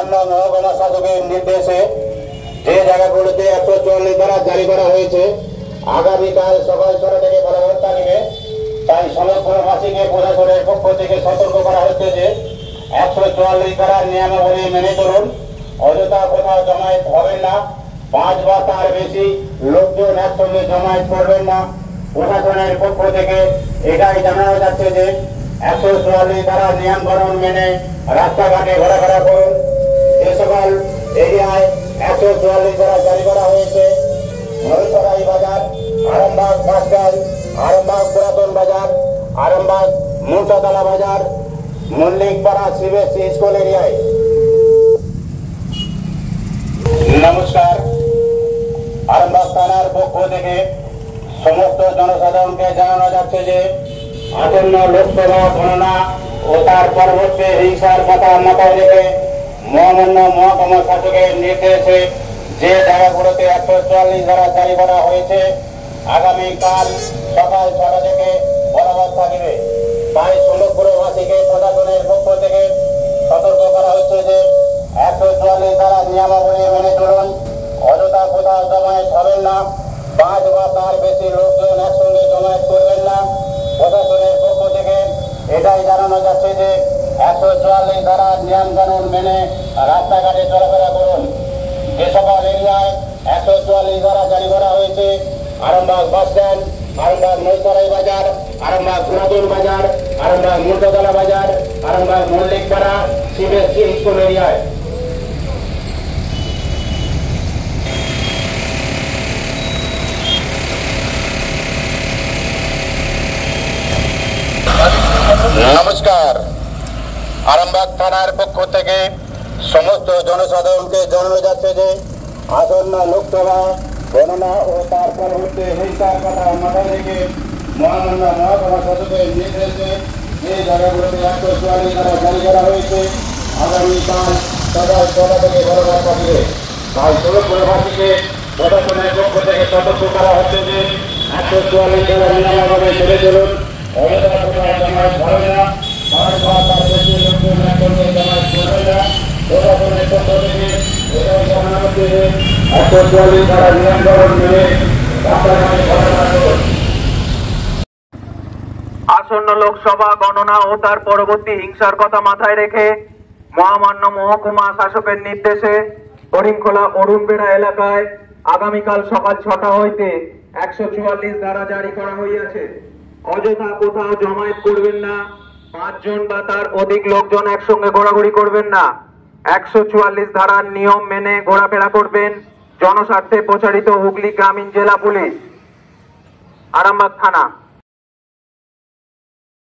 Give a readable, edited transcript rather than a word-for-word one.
মহামান্য মহকুমা শাসকের নির্দেশে যে জায়গাগুলোতে 144 ধারা জারি করা হয়েছে আগামীকাল সকাল 6টা থেকে বলবৎ থাকবে। তাই সমগ্রবাসীকে প্রশাসনের পক্ষ থেকে সতর্ক করা হচ্ছে যে 144 ধারার নিয়মাবলী মেনে চলুন। অযথা কোথাও জমায়েত হবেন না। 5 বা তার বেশি লোকজন একসঙ্গে জমায়েত করবেন না। প্রশাসনের পক্ষ থেকে এটাই জানানো যাচ্ছে যে 144 ধারা নিয়মকানুন মেনে রাস্তাঘাটে ঘোরাফেরা করুন। যে সকল এরিয়ায় 144 ধারা জারি করা হয়েছে মরিচরাই বাজার, আরামবাগ বাসস্ট্যান্ড, আরামবাগ পুরাতন বাজার, আরামবাগ মুন্সাতলা বাজার, মল্লিকপাড়া সিবিএসসি স্কুল এরিয়ায়। নমস্কার, আরামবাগ থানার পক্ষ থেকে সমস্ত জনসাধারণকে জানানো যাচ্ছে যে আসন্ন লোকসভা গণনা ও তার পরবর্তী হিংসার কথা মাথায় রেখে মহামান্য মহকুমা শাসকের নির্দেশে যে জায়গাগুলোতে 144 ধারা জারি করা হয়েছে আগামীকাল সকাল 6টা থেকে বলবৎ থাকবে। তাই সমগ্রবাসীকে প্রশাসনের পক্ষ থেকে সতর্ক করা হচ্ছে যে 144 ধারা নিয়মাবলী মেনে চলুন। অযথা কোথাও জমায়েত হবেন না। 5 বা তার বেশি লোকজন একসঙ্গে জমায়েত করবেন না। প্রশাসনের পক্ষ থেকে এটাই জানানো যাচ্ছে যে 144 ধারার নিয়ম কানুন মেনে রাস্তাঘাটে চলাফেরা করুন। যে সকল এরিয়ায় 144 ধারা জারি করা হয়েছে আরামবাগ বাসস্ট্যান্ড, আরামবাগ মরিচরাই বাজার, আরামবাগ পুরাতন বাজার, আরামবাগ মুন্সাতলা বাজার, আরামবাগ মল্লিকপাড়া সিবিএসসি স্কুল এরিয়ায়। নমস্কার, আরামবাগ থানার পক্ষ থেকে সমস্ত জনসাধারণকে জানানো যাচ্ছে যে আসন্ন লোকসভা গণনা ও তার পরবর্তী হিংসার কথা মাথায় রেখে মহামান্য মহকুমা শাসকের নির্দেশে যে জায়গাগুলোতে 144 ধারা জারি করা হয়েছে আগামীকাল সকাল 6টা থেকে বলবৎ থাকবে। তাই সমগ্রবাসীকে প্রশাসনের পক্ষ থেকে সতর্ক করা হচ্ছে যে 144 ধারা নিয়মাবলী মেনে চলুন। অযথা কোথাও জমায়েত হবে না। 5 বা তার বেশি লোকজন একসঙ্গে জমায়েত করবে না। প্রশাসনের পক্ষ থেকে এটাই জানানো হচ্ছে যে 144 ধারা নিয়মকানুন মেনে রাস্তাঘাটে ঘোরাফেরা করুন। আসন্ন লোকসভা গণনা ও তার পরবর্তী হিংসার কথা মাথায় রেখে মহামান্য মহকুমা শাসকের নির্দেশে হরিণখোলা অরুণবেড়া এলাকায় আগামীকাল সকাল 6টা হইতে 144 ধারা জারি করা হইয়াছে। অযথা কোথাও জমায়েত করবেন না। 5 জন বা তার অধিক লোকজন একসঙ্গে ঘোরাঘুরি করবেন না। 144 ধারার নিয়ম মেনে ঘোরাফেরা করবেন। জনস্বার্থে প্রচারিত হুগলি গ্রামীণ জেলা পুলিশ, আরামবাগ থানা।